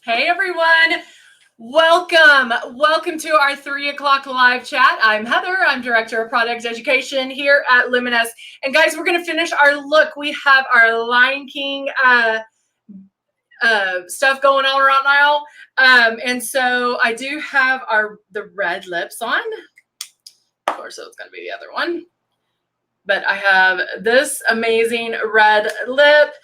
Hey everyone, welcome to our 3 o'clock live chat. I'm Heather, I'm Director of Product Education here at Luminess. And guys, we're gonna finish our look. We have our Lion King stuff going on right now. And so I do have the red lips on. Of course, it's gonna be the other one. But I have this amazing red lip.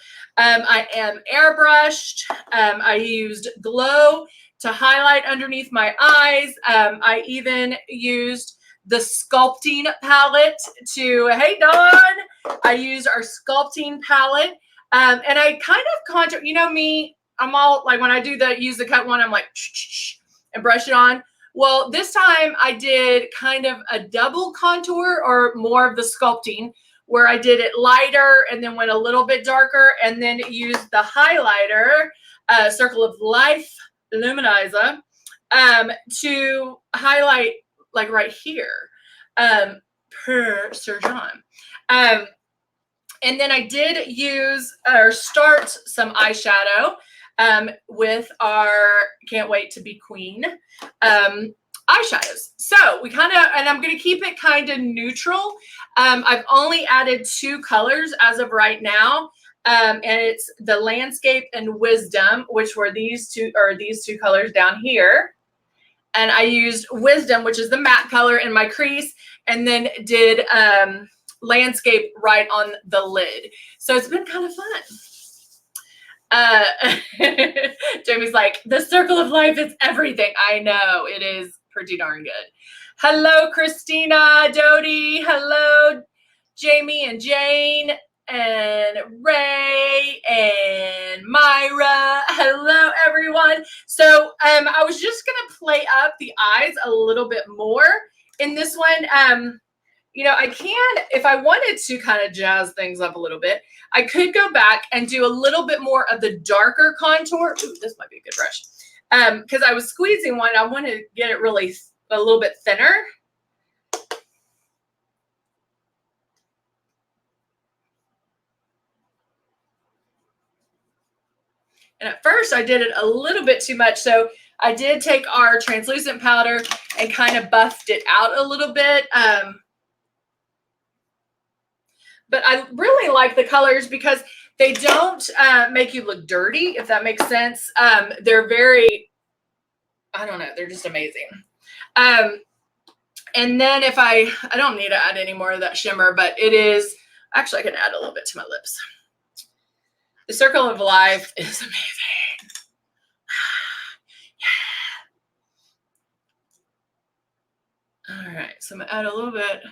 I am airbrushed. I used glow to highlight underneath my eyes. I even used the sculpting palette hey Dawn, I used our sculpting palette. And I kind of contour, you know me, I'm all like when I use the cut one, I'm like, and brush it on. Well, this time I did kind of a double contour or more of the sculpting where I did it lighter and then went a little bit darker and then used the highlighter, Circle of Life Luminizer, to highlight like right here, per Sir John. And then I did use or start some eyeshadow with our Can't Wait to Be Queen eyeshadows. So we kind of, and I'm going to keep it kind of neutral. I've only added 2 colors as of right now. And it's the Landscape and Wisdom, which were these two colors down here. And I used Wisdom, which is the matte color in my crease, and then did Landscape right on the lid. So it's been kind of fun. Jamie's like, the Circle of Life is everything. I know, it is pretty darn good. Hello, Christina, Dodie. Hello, Jamie and Jane and Ray and Myra. Hello, everyone. So I was just gonna play up the eyes a little bit more in this one. You know, I can, if I wanted to kind of jazz things up a little bit, I could go back and do a little bit more of the darker contour. Ooh, this might be a good brush. Because I was squeezing one, I want to get it really a little bit thinner. And at first I did it a little bit too much. So I did take our translucent powder and kind of buffed it out a little bit. But I really like the colors because they don't make you look dirty, if that makes sense. They're very, I don't know, they're just amazing. And then if I don't need to add any more of that shimmer, but it is, actually I can add a little bit to my lips. The Circle of Life is amazing. Yeah. All right, so I'm gonna add a little bit.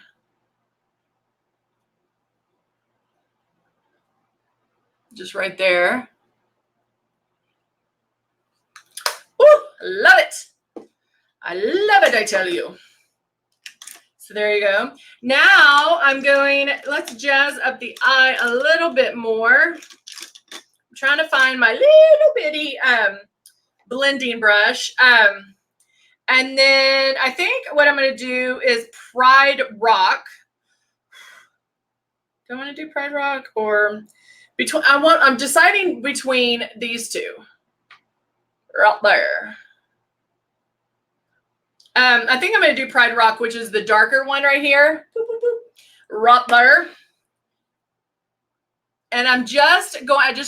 Just right there. Woo, love it. I love it, I tell you. So there you go. Now let's jazz up the eye a little bit more. I'm trying to find my little bitty blending brush. And then I think what I'm going to do is Pride Rock. Do I want to do Pride Rock or between? I'm deciding between these two. Right there. I think I'm going to do Pride Rock, which is the darker one right here. Boop, boop, boop. Right there. And I just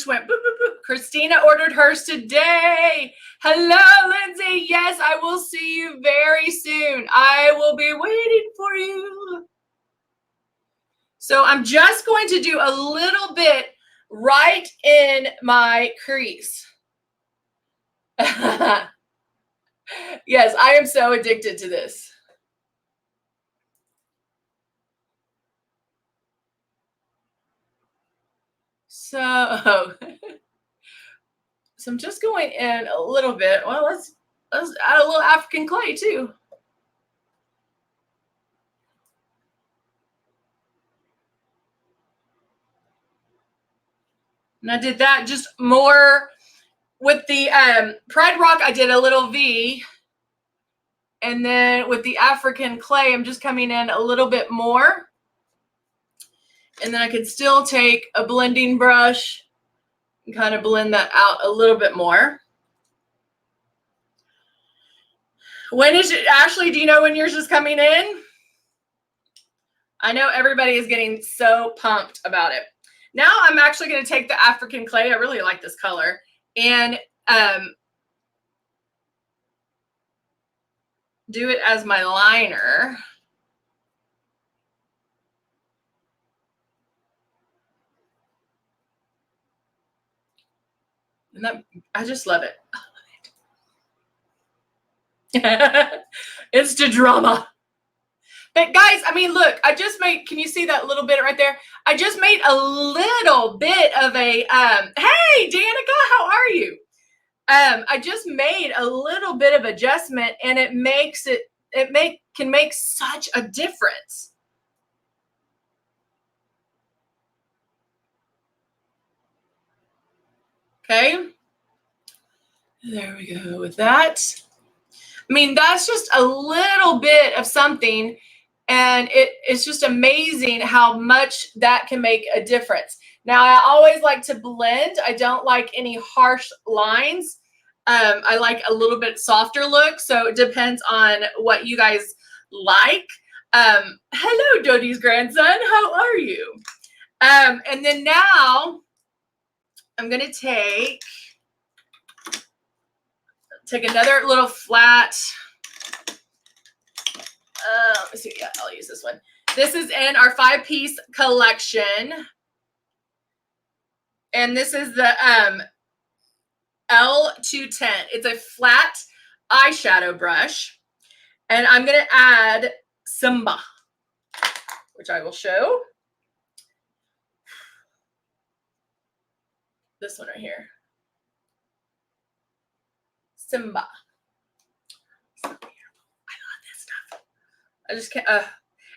went, boop, boop, boop. Christina ordered hers today. Hello, Lindsay. Yes, I will see you very soon. I will be waiting for you. So I'm just going to do a little bit right in my crease. Yes, I am so addicted to this. So I'm just going in a little bit. Well, let's add a little African clay too. And I did that just more with the Pride Rock. I did a little V. And then with the African clay, I'm just coming in a little bit more. And then I could still take a blending brush and kind of blend that out a little bit more. When is it, Ashley, do you know when yours is coming in? I know everybody is getting so pumped about it. Now I'm actually going to take the African clay. I really like this color. And do it as my liner. And that, I just love it. It's the drama. But guys, I mean, look, I just made, can you see that little bit right there? I just made a little bit of a, hey, Danica, how are you? I just made a little bit of adjustment, and it makes it, can make such a difference. Okay. There we go with that. I mean, that's just a little bit of something, and it's just amazing how much that can make a difference. Now, I always like to blend. I don't like any harsh lines. I like a little bit softer look, so it depends on what you guys like. Hello, Dodie's grandson. How are you? And then now I'm going to take another little flat. Let me see. Yeah, I'll use this one. This is in our 5-piece collection. And this is the L210. It's a flat eyeshadow brush. And I'm going to add Simba, which I will show. This one right here. Simba. I love this stuff. I just can't.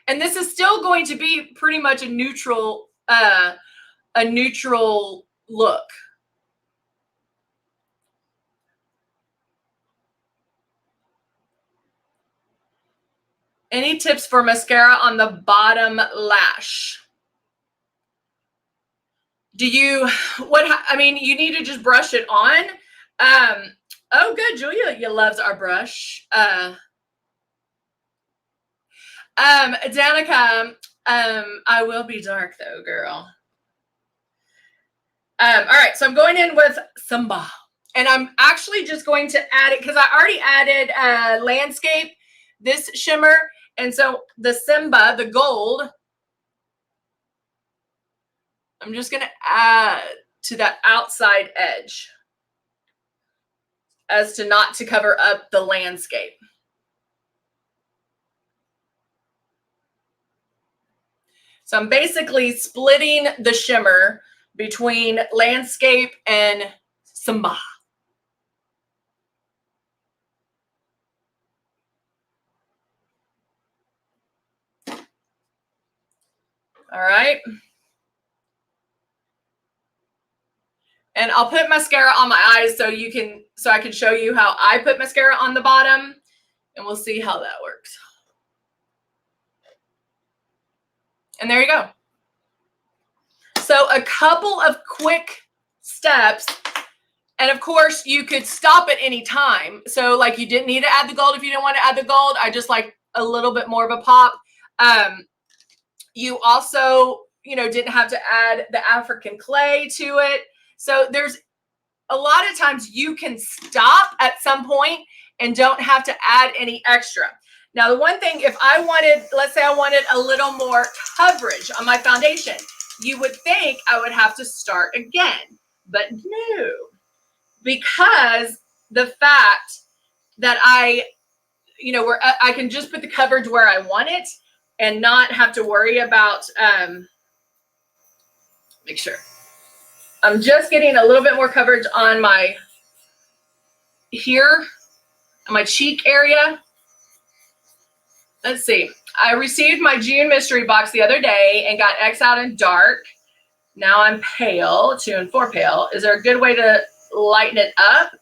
And this is still going to be pretty much a neutral look. Any tips for mascara on the bottom lash? Do you, I mean, you need to just brush it on. Oh, good. Julia loves our brush. Danica, I will be dark though, girl. All right, so I'm going in with Simba, and I'm actually just going to add it because I already added Landscape, this shimmer, and so the Simba, the gold, I'm just going to add to that outside edge as to not to cover up the Landscape. So I'm basically splitting the shimmer between Landscape and Simba. All right. And I'll put mascara on my eyes so I can show you how I put mascara on the bottom, and we'll see how that works. And there you go. So a couple of quick steps. And of course, you could stop at any time. So like you didn't need to add the gold if you didn't want to add the gold. I just like a little bit more of a pop. You also, didn't have to add the African clay to it. So there's a lot of times you can stop at some point and don't have to add any extra. Now, the one thing, if I wanted, let's say I wanted a little more coverage on my foundation, you would think I would have to start again, but no, because the fact that I can just put the coverage where I want it and not have to worry about, make sure. I'm just getting a little bit more coverage on my, here, on my cheek area. Let's see. I received my June mystery box the other day and got X out in dark. Now I'm pale, 2 and 4 pale. Is there a good way to lighten it up?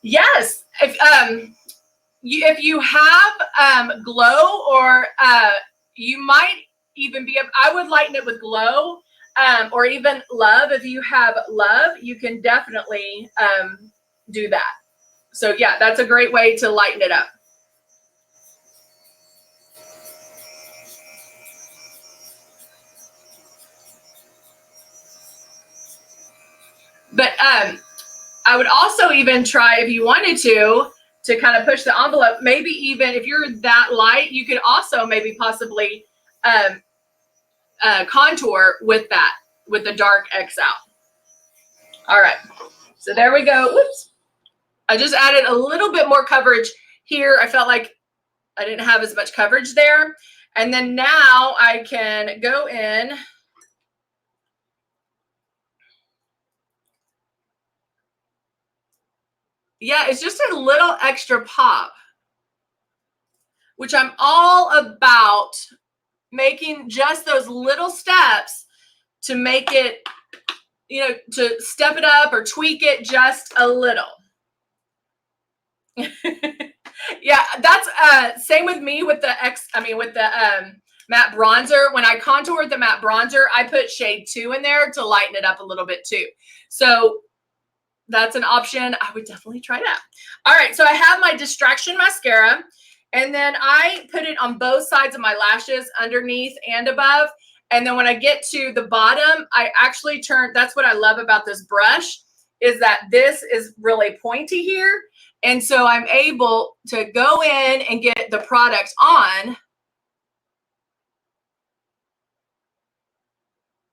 Yes. If you have glow, or you might even be, I would lighten it with glow, or even love. If you have love, you can definitely do that. So yeah, that's a great way to lighten it up. But I would also even try, if you wanted to kind of push the envelope, maybe even if you're that light, you could also maybe possibly contour with that, with the dark X out. All right, so there we go. Whoops. I just added a little bit more coverage here. I felt like I didn't have as much coverage there. And then now I can go in. Yeah, it's just a little extra pop, which I'm all about, making just those little steps to make it, you know, to step it up or tweak it just a little. Yeah, that's same with me with the matte bronzer. When I contoured the matte bronzer, I put shade 2 in there to lighten it up a little bit too. So that's an option. I would definitely try that. All right, so I have my distraction mascara, and then I put it on both sides of my lashes, underneath and above. And then when I get to the bottom, I actually turn, that's what I love about this brush, is that this is really pointy here. And so I'm able to go in and get the product on,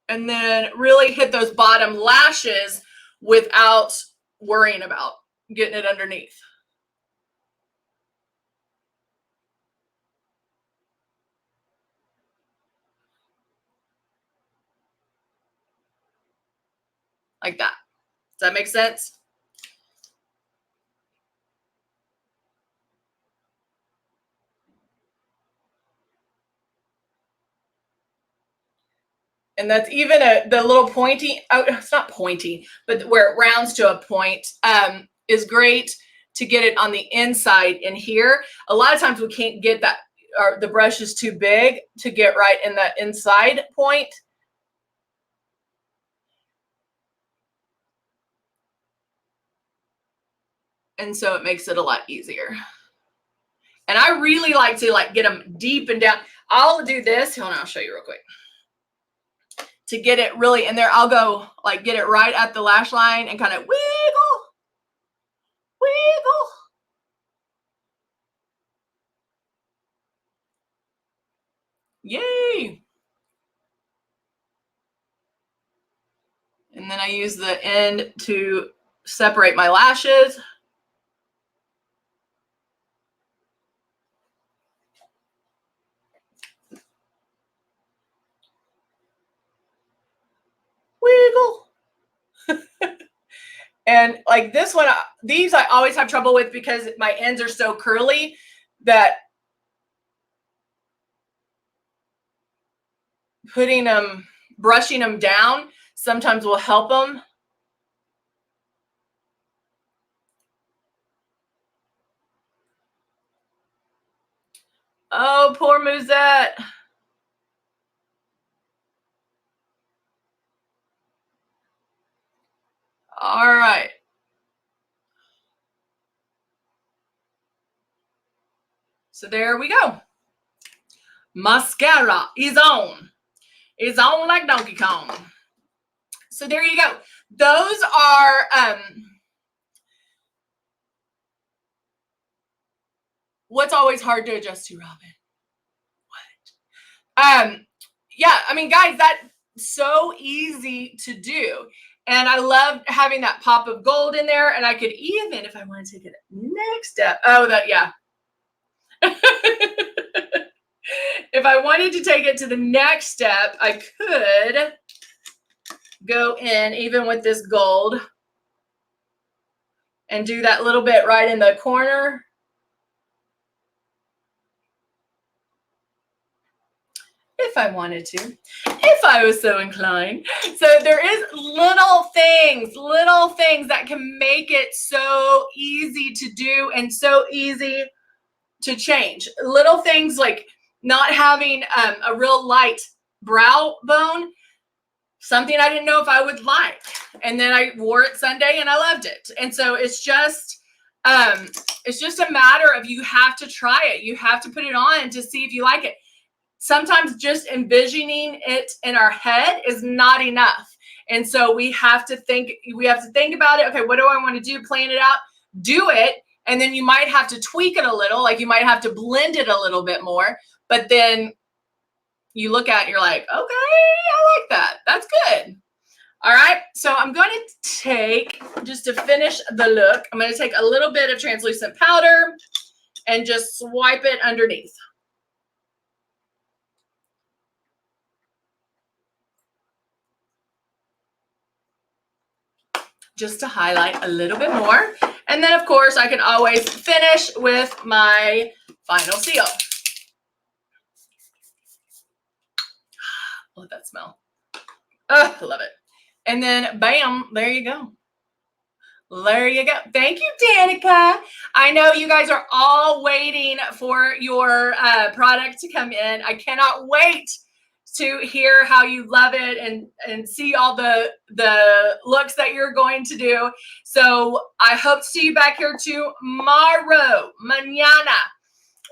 and then really hit those bottom lashes without worrying about getting it underneath. Like that. Does that make sense? And that's even the little pointy, oh, it's not pointy, but where it rounds to a point, is great to get it on the inside in here. A lot of times we can't get that, or the brush is too big to get right in that inside point. And so it makes it a lot easier. And I really like to get them deep and down. I'll do this. Hold on, I'll show you real quick. To get it really in there, I'll go get it right at the lash line and kind of wiggle, wiggle. Yay. And then I use the end to separate my lashes. Wiggle. And like this one, these I always have trouble with because my ends are so curly that putting them, brushing them down sometimes will help them. Oh, poor Musette. All right. So there we go. Mascara is on. It's on like Donkey Kong. So there you go. Those are what's always hard to adjust to, Robin. What? Yeah, I mean, guys, that's so easy to do. And I love having that pop of gold in there. And I could even, if I want to take it next step, yeah. If I wanted to take it to the next step, I could go in even with this gold and do that little bit right in the corner. If I wanted to, if I was so inclined. So there is little things that can make it so easy to do and so easy to change. Little things like not having a real light brow bone, something I didn't know if I would like. And then I wore it Sunday and I loved it. And so it's just It's just a matter of you have to try it. You have to put it on to see if you like it. Sometimes just envisioning it in our head is not enough. And so we have to think about it. Okay, what do I want to do? Plan it out, do it. And then you might have to tweak it a little, like you might have to blend it a little bit more, but then you look at it and you're like, okay, I like that. That's good. All right, so I'm going to take, just to finish the look, I'm going to take a little bit of translucent powder and just swipe it underneath. Just to highlight a little bit more. And then, of course, I can always finish with my final seal. Love that smell. Oh, I love it. And then, bam, there you go. There you go. Thank you, Danica. I know you guys are all waiting for your product to come in. I cannot wait to hear how you love it and see all the looks that you're going to do. So I hope to see you back here tomorrow, mañana.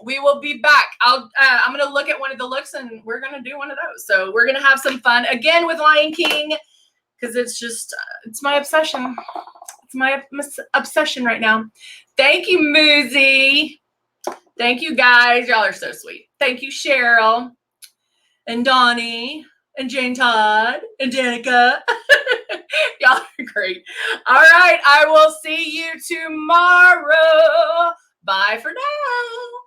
We will be back. I'm going to look at one of the looks and we're going to do one of those. So we're going to have some fun again with Lion King because it's my obsession. It's my obsession right now. Thank you, Muzi. Thank you, guys. Y'all are so sweet. Thank you, Cheryl and Donnie and Jane Todd and Danica. Y'all are great. All right. I will see you tomorrow. Bye for now.